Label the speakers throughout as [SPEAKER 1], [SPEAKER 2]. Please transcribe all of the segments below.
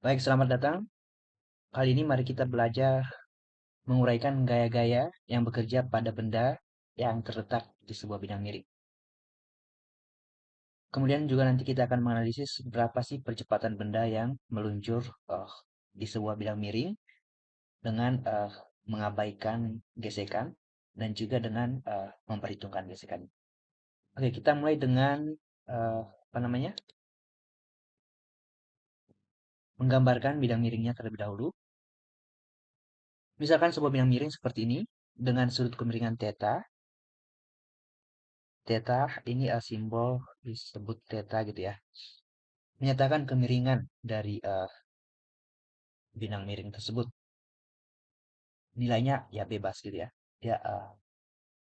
[SPEAKER 1] Baik, selamat datang. Kali ini mari kita belajar menguraikan gaya-gaya yang bekerja pada benda yang terletak di sebuah bidang miring. Kemudian juga nanti kita akan menganalisis berapa sih percepatan benda yang meluncur di sebuah bidang miring dengan mengabaikan gesekan dan juga dengan memperhitungkan gesekan. Oke, kita mulai dengan apa namanya? Menggambarkan bidang miringnya terlebih dahulu. Misalkan sebuah bidang miring seperti ini dengan sudut kemiringan theta. Theta ini simbol disebut theta gitu ya. Menyatakan kemiringan dari benang miring tersebut. Nilainya ya bebas gitu ya. Dia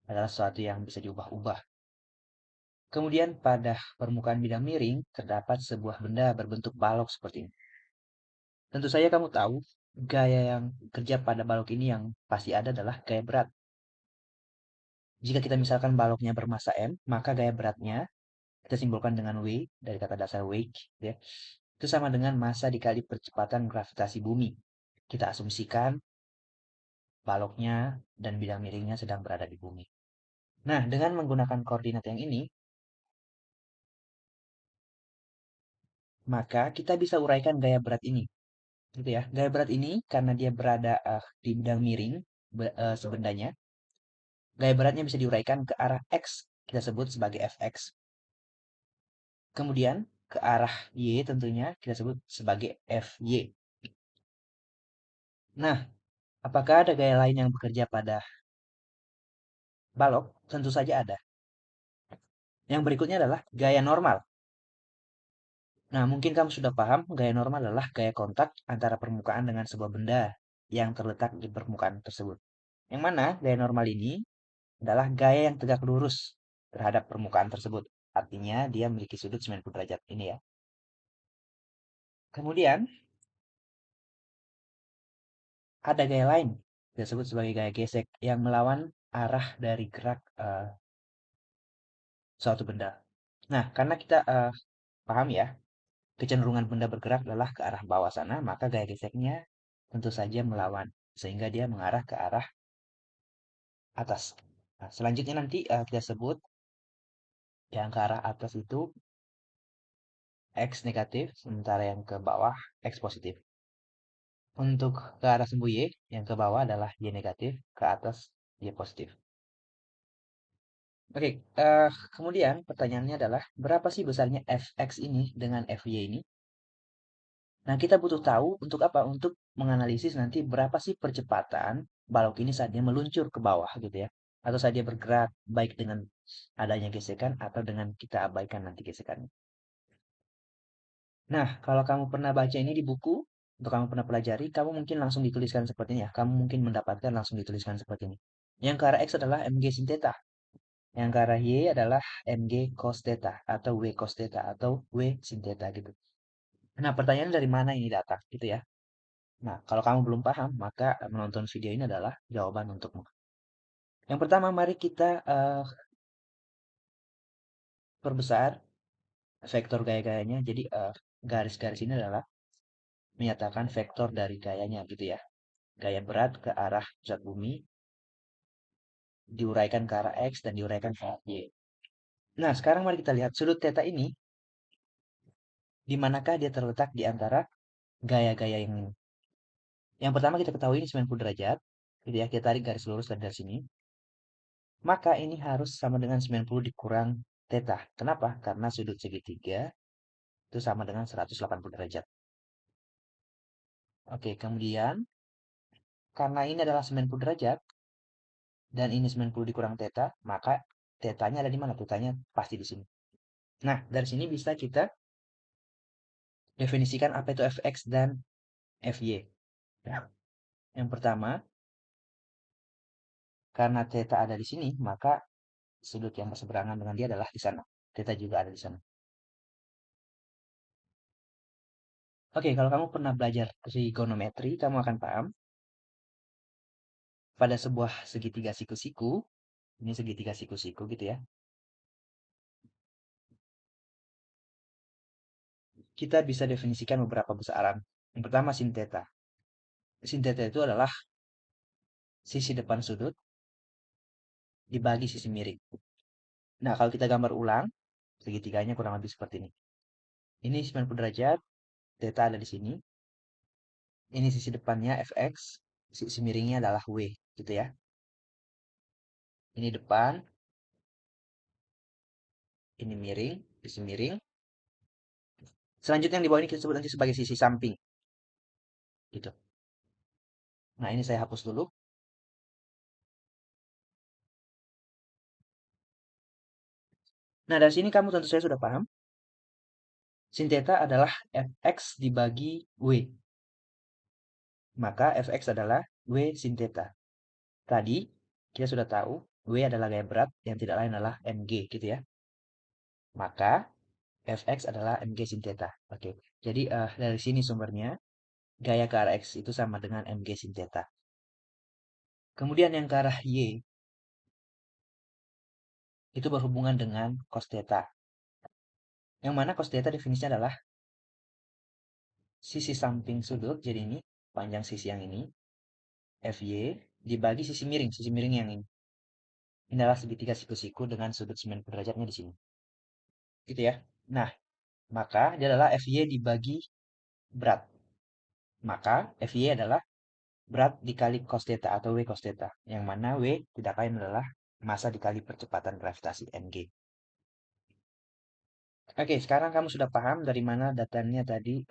[SPEAKER 1] adalah sesuatu yang bisa diubah-ubah. Kemudian pada permukaan bidang miring terdapat sebuah benda berbentuk balok seperti ini. Tentu saja kamu tahu gaya yang kerja pada balok ini yang pasti ada adalah gaya berat. Jika kita misalkan baloknya bermassa M, maka gaya beratnya kita simbolkan dengan W dari kata dasar weight ya. Itu sama dengan massa dikali percepatan gravitasi bumi. Kita asumsikan baloknya dan bidang miringnya sedang berada di bumi. Nah, dengan menggunakan koordinat yang ini, maka kita bisa uraikan gaya berat ini. Gitu ya. Gaya berat ini karena dia berada di bidang miring sebendanya, gaya beratnya bisa diuraikan ke arah X. Kita sebut sebagai Fx. Kemudian ke arah Y tentunya kita sebut sebagai Fy. Nah, apakah ada gaya lain yang bekerja pada balok? Tentu saja ada. Yang berikutnya adalah gaya normal. Nah, mungkin kamu sudah paham gaya normal adalah gaya kontak antara permukaan dengan sebuah benda yang terletak di permukaan tersebut. Yang mana gaya normal ini adalah gaya yang tegak lurus terhadap permukaan tersebut. Artinya dia memiliki sudut 90 derajat ini ya. Kemudian ada gaya lain disebut sebagai gaya gesek yang melawan arah dari gerak suatu benda. Nah, karena kita paham ya, kecenderungan benda bergerak adalah ke arah bawah sana, maka gaya geseknya tentu saja melawan, sehingga dia mengarah ke arah atas. Nah, selanjutnya nanti kita sebut yang ke arah atas itu X negatif, sementara yang ke bawah X positif. Untuk ke arah sumbu Y, yang ke bawah adalah Y negatif, ke atas Y positif. Oke, kemudian pertanyaannya adalah berapa sih besarnya Fx ini dengan Fy ini? Nah, kita butuh tahu untuk apa? Untuk menganalisis nanti berapa sih percepatan balok ini saat dia meluncur ke bawah gitu ya. Atau saat dia bergerak baik dengan adanya gesekan atau dengan kita abaikan nanti gesekannya. Nah, kalau kamu pernah baca ini di buku, atau kamu pernah pelajari, kamu mungkin langsung dituliskan seperti ini ya. Kamu mungkin mendapatkan langsung dituliskan seperti ini. Yang ke arah X adalah Mg sin theta. Yang ke arah Y adalah Mg cos theta atau W cos theta atau W sin theta gitu. Nah, pertanyaan dari mana ini datang gitu ya. Nah, kalau kamu belum paham, maka menonton video ini adalah jawaban untukmu. Yang pertama, mari kita perbesar vektor gaya-gayanya. Jadi, garis-garis ini adalah menyatakan vektor dari gayanya gitu ya. Gaya berat ke arah pusat bumi, diuraikan ke arah X, dan diuraikan ke arah Y. Nah, sekarang mari kita lihat sudut theta ini, di manakah dia terletak di antara gaya-gaya yang ini. Yang pertama kita ketahui ini 90 derajat, gitu ya, kita tarik garis lurus dari sini. Maka ini harus sama dengan 90 dikurang theta. Kenapa? Karena sudut segitiga itu sama dengan 180 derajat. Oke, kemudian karena ini adalah 90 derajat dan ini 90 dikurang theta, maka tetanya ada di mana? Tetanya pasti di sini. Nah, dari sini bisa kita definisikan apa itu fx dan fy. Nah, yang pertama, karena theta ada di sini, maka sudut yang berseberangan dengan dia adalah di sana. Theta juga ada di sana. Oke, kalau kamu pernah belajar trigonometri, kamu akan paham pada sebuah segitiga siku-siku, ini segitiga siku-siku gitu ya, kita bisa definisikan beberapa besaran. Yang pertama sin theta. Sin theta itu adalah sisi depan sudut dibagi sisi miring. Nah, kalau kita gambar ulang, segitiganya kurang lebih seperti ini. Ini 90 derajat, theta ada di sini. Ini sisi depannya fx, sisi miringnya adalah w, gitu ya. Ini depan, ini miring, sisi miring. Selanjutnya yang di bawah ini kita sebut nanti sebagai sisi samping, gitu. Nah, ini saya hapus dulu. Nah, dari sini kamu tentu saja sudah paham. Sin theta adalah fx dibagi w. Maka fx adalah w sin theta. Tadi kita sudah tahu w adalah gaya berat yang tidak lain adalah mg, gitu ya. Maka fx adalah mg sin theta. Oke, jadi dari sini sumbernya gaya ke arah x itu sama dengan mg sin theta. Kemudian yang ke arah y itu berhubungan dengan cos theta. Yang mana cos theta definisinya adalah sisi samping sudut, jadi ini panjang sisi yang ini, fy dibagi sisi miring yang ini. Ini adalah segitiga siku-siku dengan sudut 90 derajatnya di sini. Gitu ya. Nah, maka dia adalah fy dibagi berat. Maka fy adalah berat dikali cos theta atau w cos theta. Yang mana w tidak lain adalah massa dikali percepatan gravitasi mg. Oke, sekarang kamu sudah paham dari mana datangnya tadi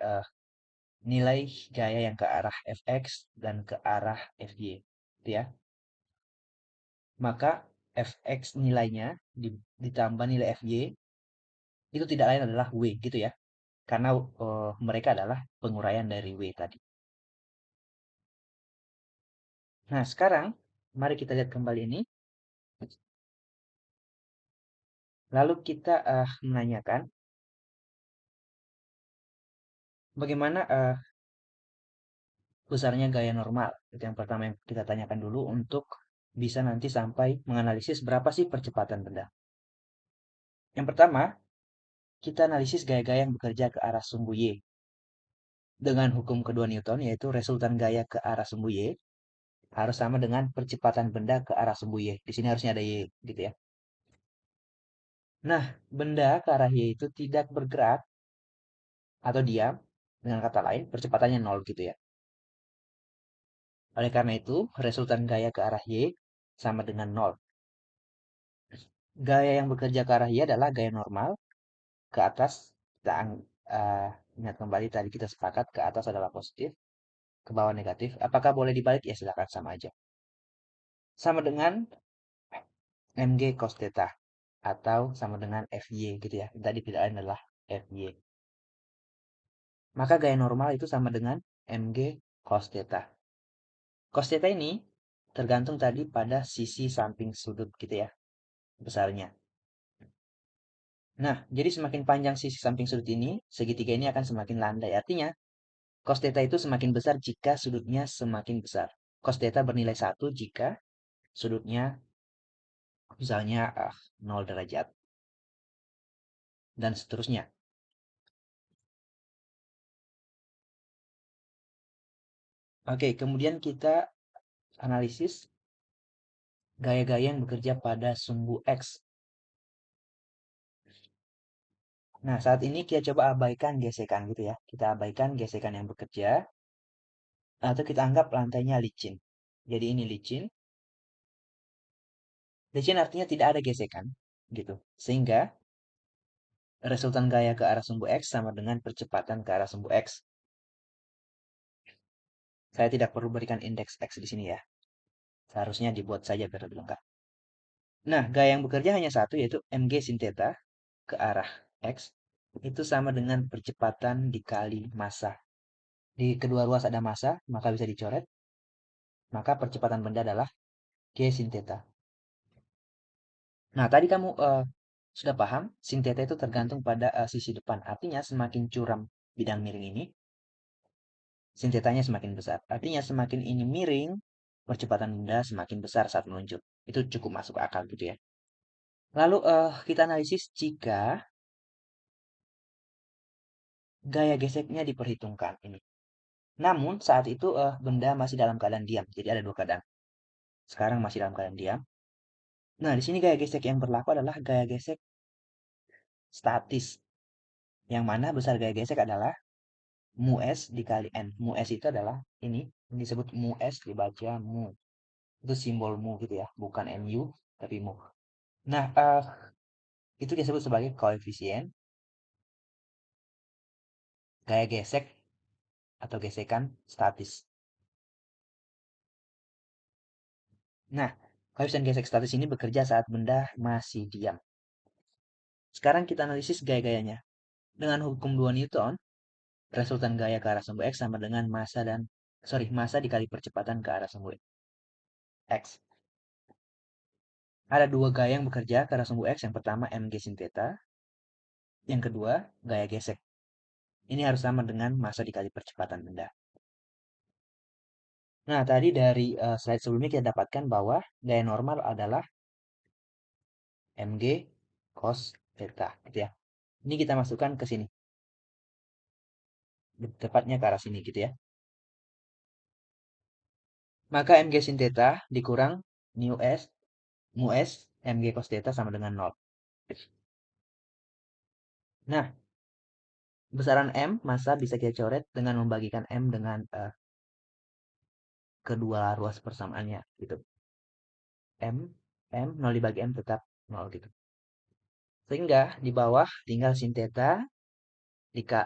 [SPEAKER 1] nilai gaya yang ke arah fx dan ke arah fy. Gitu ya. Maka fx nilainya ditambah nilai fy itu tidak lain adalah w gitu ya. Karena mereka adalah penguraian dari w tadi. Nah, sekarang mari kita lihat kembali ini. Lalu kita menanyakan bagaimana besarnya gaya normal. Itu yang pertama yang kita tanyakan dulu untuk bisa nanti sampai menganalisis berapa sih percepatan benda. Yang pertama, kita analisis gaya-gaya yang bekerja ke arah sumbu Y. Dengan hukum kedua Newton, yaitu resultan gaya ke arah sumbu Y harus sama dengan percepatan benda ke arah sumbu Y. Di sini harusnya ada Y, gitu ya. Nah, benda ke arah Y itu tidak bergerak atau diam. Dengan kata lain, percepatannya nol gitu ya. Oleh karena itu, resultan gaya ke arah Y sama dengan nol. Gaya yang bekerja ke arah Y adalah gaya normal. Ke atas, kita ingat kembali tadi kita sepakat ke atas adalah positif, ke bawah negatif. Apakah boleh dibalik? Ya silakan, sama aja. Sama dengan mg cos theta atau sama dengan fy gitu ya. Tadi tidak lain adalah fy. Maka gaya normal itu sama dengan mg cos theta. Cos theta ini tergantung tadi pada sisi samping sudut gitu ya, besarnya. Nah, jadi semakin panjang sisi samping sudut ini, segitiga ini akan semakin landai. Artinya, cos theta itu semakin besar jika sudutnya semakin besar. Cos theta bernilai 1 jika sudutnya misalnya 0 derajat. Dan seterusnya. Oke, kemudian kita analisis gaya-gaya yang bekerja pada sumbu X. Nah, saat ini kita coba abaikan gesekan gitu ya. Kita abaikan gesekan yang bekerja, atau kita anggap lantainya licin. Jadi ini licin. Licin artinya tidak ada gesekan, gitu. Sehingga resultan gaya ke arah sumbu X sama dengan percepatan ke arah sumbu X. Saya tidak perlu berikan indeks X di sini ya. Seharusnya dibuat saja biar lebih lengkap. Nah, gaya yang bekerja hanya satu, yaitu mg sin theta ke arah X. Itu sama dengan percepatan dikali massa. Di kedua ruas ada massa, maka bisa dicoret. Maka percepatan benda adalah g sin theta. Nah, tadi kamu sudah paham, sin theta itu tergantung pada sisi depan. Artinya semakin curam bidang miring ini, sin thetanya semakin besar. Artinya semakin ini miring, percepatan benda semakin besar saat meluncur. Itu cukup masuk akal gitu ya. Lalu kita analisis jika gaya geseknya diperhitungkan ini. Namun saat itu benda masih dalam keadaan diam. Jadi ada dua keadaan. Sekarang masih dalam keadaan diam. Nah, di sini gaya gesek yang berlaku adalah gaya gesek statis. Yang mana besar gaya gesek adalah mu S dikali N. Mu S itu adalah ini disebut mu S dibaca mu. Itu simbol mu gitu ya, bukan MU tapi mu. Nah, itu disebut sebagai koefisien gaya gesek atau gesekan statis. Nah, koefisien gesek statis ini bekerja saat benda masih diam. Sekarang kita analisis gaya-gayanya. Dengan hukum 2 Newton, resultan gaya ke arah sumbu X sama dengan massa dikali percepatan ke arah sumbu X. Ada dua gaya yang bekerja ke arah sumbu X. Yang pertama mg sin theta. Yang kedua, gaya gesek. Ini harus sama dengan massa dikali percepatan benda. Nah, tadi dari slide sebelumnya kita dapatkan bahwa gaya normal adalah mg cos theta, gitu ya. Ini kita masukkan ke sini. Tepatnya ke arah sini gitu ya. Maka mg sin theta dikurang mu s mg cos theta sama dengan 0. Nah, besaran M, massa bisa kita coret dengan membagikan M dengan kedua ruas persamaannya gitu. M 0 dibagi M tetap 0 gitu. Sehingga di bawah tinggal sin theta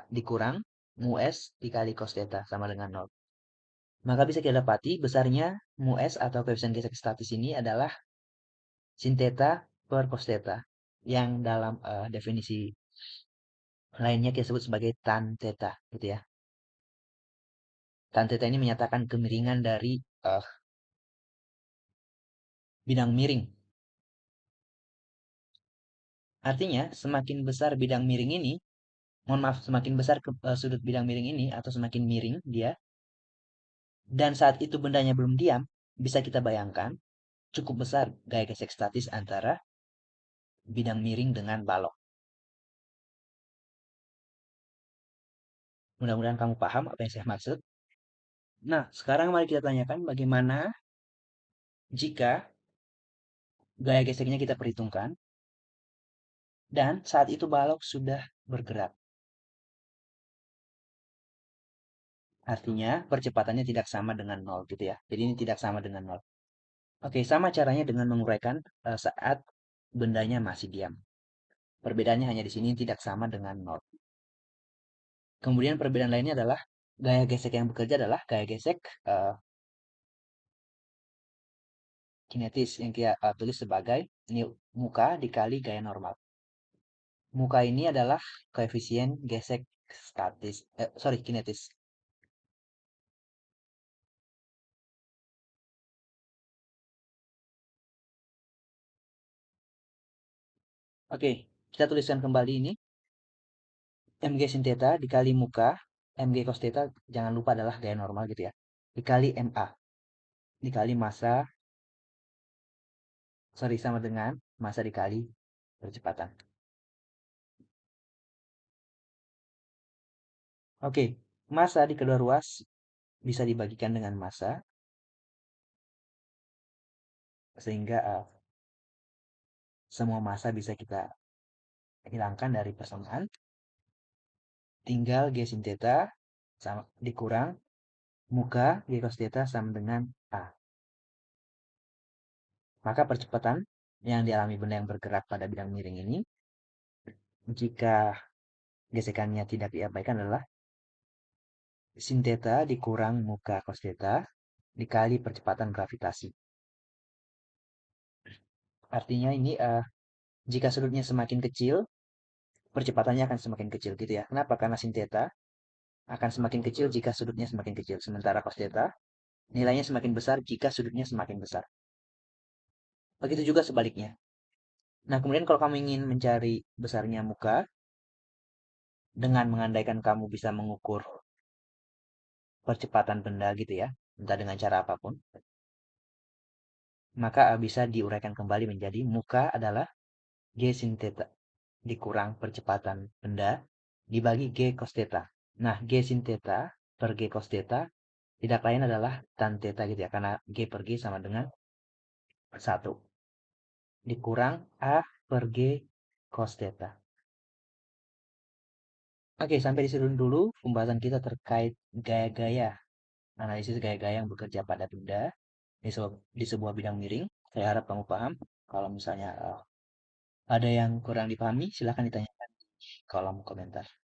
[SPEAKER 1] dikurang mu S dikali cos theta sama dengan 0. Maka bisa kita dapati besarnya mu S atau koefisien gesek statis ini adalah sin theta per cos theta yang dalam definisi lainnya kita sebut sebagai tan theta gitu ya. Tan theta ini menyatakan kemiringan dari bidang miring. Artinya semakin besar bidang miring ini, mohon maaf, semakin besar sudut bidang miring ini atau semakin miring dia, dan saat itu bendanya belum diam, bisa kita bayangkan cukup besar gaya gesek statis antara bidang miring dengan balok. Mudah-mudahan kamu paham apa yang saya maksud. Nah, sekarang mari kita tanyakan bagaimana jika gaya geseknya kita perhitungkan dan saat itu balok sudah bergerak. Artinya percepatannya tidak sama dengan 0 gitu ya. Jadi ini tidak sama dengan 0. Oke, sama caranya dengan menguraikan saat bendanya masih diam. Perbedaannya hanya di sini tidak sama dengan 0. Kemudian perbedaan lainnya adalah gaya gesek yang bekerja adalah gaya gesek kinetis yang kita tulis sebagai muka dikali gaya normal. Muka ini adalah koefisien gesek kinetis. Oke, kita tuliskan kembali ini. Mg sin theta dikali muka, Mg cos theta jangan lupa adalah gaya normal gitu ya. Dikali MA, dikali sama dengan massa dikali percepatan. Oke, massa di kedua ruas bisa dibagikan dengan massa, sehingga semua massa bisa kita hilangkan dari persamaan. Tinggal G sin theta sama dikurang muka G cos theta sama dengan A. Maka percepatan yang dialami benda yang bergerak pada bidang miring ini, jika gesekannya tidak diabaikan adalah sin theta dikurang muka cos theta dikali percepatan gravitasi. Artinya ini jika sudutnya semakin kecil, percepatannya akan semakin kecil gitu ya. Kenapa? Karena sin theta akan semakin kecil jika sudutnya semakin kecil. Sementara cos theta nilainya semakin besar jika sudutnya semakin besar. Begitu juga sebaliknya. Nah, kemudian kalau kamu ingin mencari besarnya muka dengan mengandaikan kamu bisa mengukur percepatan benda gitu ya, entah dengan cara apapun, maka bisa diuraikan kembali menjadi muka adalah G sin theta dikurang percepatan benda dibagi G cos theta. Nah, G sin theta per G cos theta tidak lain adalah tan theta gitu ya, karena G per G sama dengan 1. Dikurang A per G cos theta. Oke, sampai di sini dulu pembahasan kita terkait gaya-gaya, analisis gaya-gaya yang bekerja pada benda di sebuah bidang miring. Saya harap kamu paham. Kalau misalnya ada yang kurang dipahami, silahkan ditanyakan di kolom komentar.